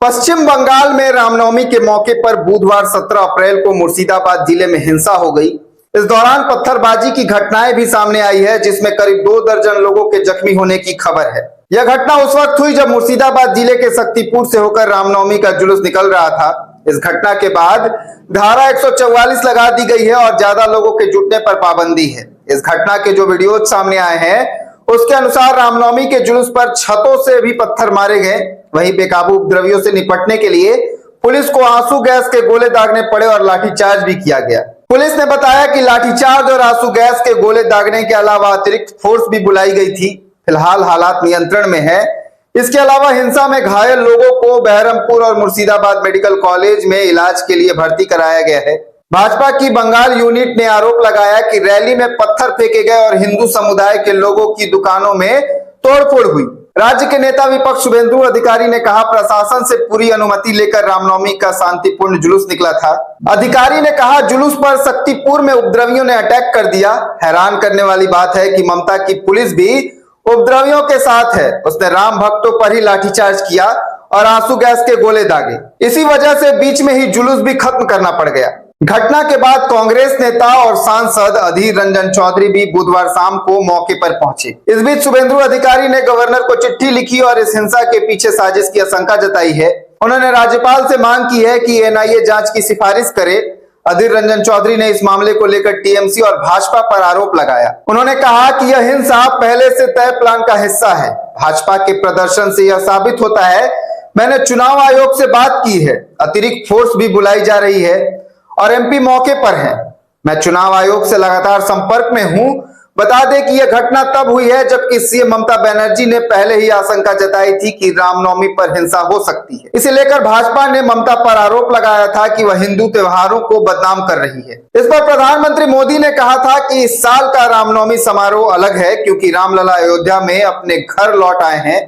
पश्चिम बंगाल में रामनवमी के मौके पर बुधवार 17 अप्रैल को मुर्शिदाबाद जिले में हिंसा हो गई। इस दौरान पत्थरबाजी की घटनाएं भी सामने आई है, जिसमें करीब 2 दर्जन लोगों के जख्मी होने की खबर है। यह घटना उस वक्त हुई जब मुर्शिदाबाद जिले के शक्तिपुर से होकर रामनवमी का जुलूस निकल रहा था। इस घटना के बाद धारा 144 लगा दी गई है और ज्यादा लोगों के जुटने पर पाबंदी है। इस घटना के जो वीडियो सामने आए हैं उसके अनुसार रामनवमी के जुलूस पर छतों से भी पत्थर मारे गए। वहीं बेकाबू उपद्रवियों से निपटने के लिए पुलिस को आंसू गैस के गोले दागने पड़े और लाठीचार्ज भी किया गया। पुलिस ने बताया कि लाठीचार्ज और आंसू गैस के गोले दागने के अलावा अतिरिक्त फोर्स भी बुलाई गई थी। फिलहाल हालात नियंत्रण में है। इसके अलावा हिंसा में घायल लोगों को बहरमपुर और मुर्शिदाबाद मेडिकल कॉलेज में इलाज के लिए भर्ती कराया गया है। भाजपा की बंगाल यूनिट ने आरोप लगाया कि रैली में पत्थर फेंके गए और हिंदू समुदाय के लोगों की दुकानों में तोड़फोड़ हुई। राज्य के नेता विपक्ष शुभेंदु अधिकारी ने कहा, प्रशासन से पूरी अनुमति लेकर रामनवमी का शांतिपूर्ण जुलूस निकला था। अधिकारी ने कहा, जुलूस पर शक्तिपुर में उपद्रवियों ने अटैक कर दिया। हैरान करने वाली बात है कि ममता की पुलिस भी उपद्रवियों के साथ है। उसने राम भक्तों पर ही लाठीचार्ज किया और आंसू गैस के गोले दागे। इसी वजह से बीच में ही जुलूस भी खत्म करना पड़ गया। घटना के बाद कांग्रेस नेता और सांसद अधीर रंजन चौधरी भी बुधवार शाम को मौके पर पहुंचे। इस बीच शुभेंदु अधिकारी ने गवर्नर को चिट्ठी लिखी और इस हिंसा के पीछे साजिश की आशंका जताई है। उन्होंने राज्यपाल से मांग की है कि एनआईए जांच की सिफारिश करे। अधीर रंजन चौधरी ने इस मामले को लेकर टीएमसी और भाजपा पर आरोप लगाया। उन्होंने कहा कि यह हिंसा पहले से तय प्लान का हिस्सा है। भाजपा के प्रदर्शन से यह साबित होता है। मैंने चुनाव आयोग से बात की है, अतिरिक्त फोर्स भी बुलाई जा रही है और एमपी मौके पर हैं। मैं चुनाव आयोग से लगातार संपर्क में हूं। बता दें कि यह घटना तब हुई है जबकि सीएम ममता बनर्जी ने पहले ही आशंका जताई थी कि रामनवमी पर हिंसा हो सकती है। इसे लेकर भाजपा ने ममता पर आरोप लगाया था कि वह हिंदू त्योहारों को बदनाम कर रही है। इस पर प्रधानमंत्री मोदी ने कहा था कि इस साल का रामनवमी समारोह अलग है क्योंकि रामलला अयोध्या में अपने घर लौट आए हैं।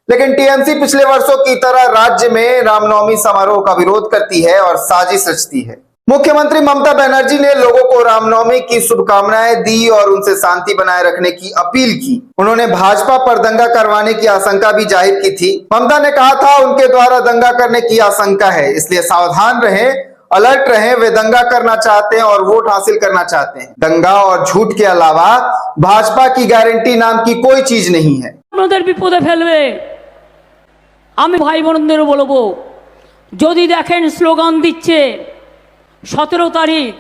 लेकिन टीएमसी पिछले वर्षों की तरह राज्य में रामनवमी समारोह का विरोध करती है और साजिश रचती है। मुख्यमंत्री ममता बनर्जी ने लोगों को रामनवमी की शुभकामनाएं दी और उनसे शांति बनाए रखने की अपील की। उन्होंने भाजपा पर दंगा करवाने की आशंका भी जाहिर की थी। ममता ने कहा था, उनके द्वारा दंगा करने की आशंका है, इसलिए सावधान रहें, अलर्ट रहें। वे दंगा करना चाहते हैं और वोट हासिल करना चाहते हैं। दंगा और झूठ के अलावा भाजपा की गारंटी नाम की कोई चीज नहीं है। विपदे फेलबे आमी भाई बोनदेरो बोलबो, यदि देखें स्लोगान दिच्छे 17 तारीख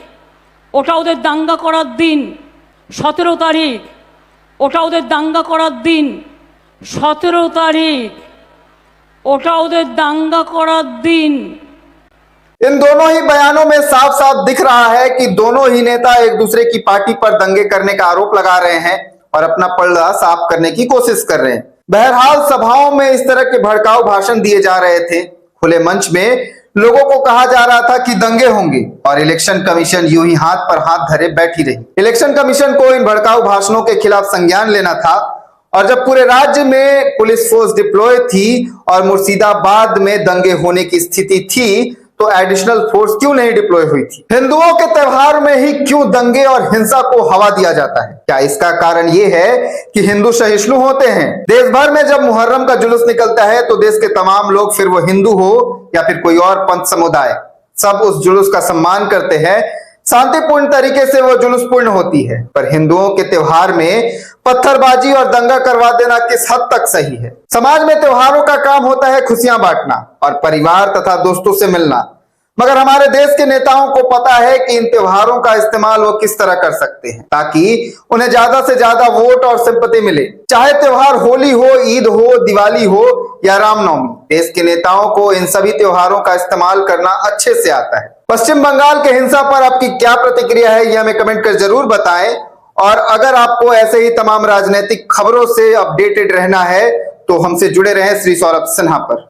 ওটা ওদের দাঙ্গা করার দিন, 17 তারিখ ওটা ওদের দাঙ্গা করার দিন, 17 তারিখ ওটা ওদের দাঙ্গা করার দিন। इन दोनों ही बयानों में साफ साफ दिख रहा है कि दोनों ही नेता एक दूसरे की पार्टी पर दंगे करने का आरोप लगा रहे हैं और अपना पल्ला साफ करने की कोशिश कर रहे हैं। बहरहाल सभाओं में इस तरह के भड़काऊ भाषण दिए जा रहे थे। खुले मंच में लोगों को कहा जा रहा था कि दंगे होंगे और इलेक्शन कमीशन यूं ही हाथ पर हाथ धरे बैठी रही। इलेक्शन कमीशन को इन भड़काऊ भाषणों के खिलाफ संज्ञान लेना था और जब पूरे राज्य में पुलिस फोर्स डिप्लॉय थी और मुर्शिदाबाद में दंगे होने की स्थिति थी तो एडिशनल फोर्स क्यों नहीं डिप्लॉय हुई थी? हिंदुओं के त्योहार में ही क्यों दंगे और हिंसा को हवा दिया जाता है? क्या इसका कारण ये है कि हिंदू सहिष्णु होते हैं? देश भर में जब मुहर्रम का जुलूस निकलता है तो देश के तमाम लोग, फिर वो हिंदू हो या फिर कोई और पंथ समुदाय, सब उस जुलूस का सम्मान करते हैं। शांतिपूर्ण तरीके से वो जुलूस पूर्ण होती है। पर हिंदुओं के त्योहार में पत्थरबाजी और दंगा करवा देना किस हद तक सही है? समाज में त्योहारों का काम होता है खुशियां बांटना और परिवार तथा दोस्तों से मिलना, मगर हमारे देश के नेताओं को पता है कि इन त्योहारों का इस्तेमाल वो किस तरह कर सकते हैं ताकि उन्हें ज्यादा से ज्यादा वोट और सिंपैथी मिले। चाहे त्योहार होली हो, ईद हो, दिवाली हो या रामनवमी, देश के नेताओं को इन सभी त्योहारों का इस्तेमाल करना अच्छे से आता है। पश्चिम बंगाल के हिंसा पर आपकी क्या प्रतिक्रिया है, ये हमें कमेंट कर जरूर बताएं। और अगर आपको ऐसे ही तमाम राजनीतिक खबरों से अपडेटेड रहना है तो हमसे जुड़े रहें श्री सौरभ सिन्हा पर।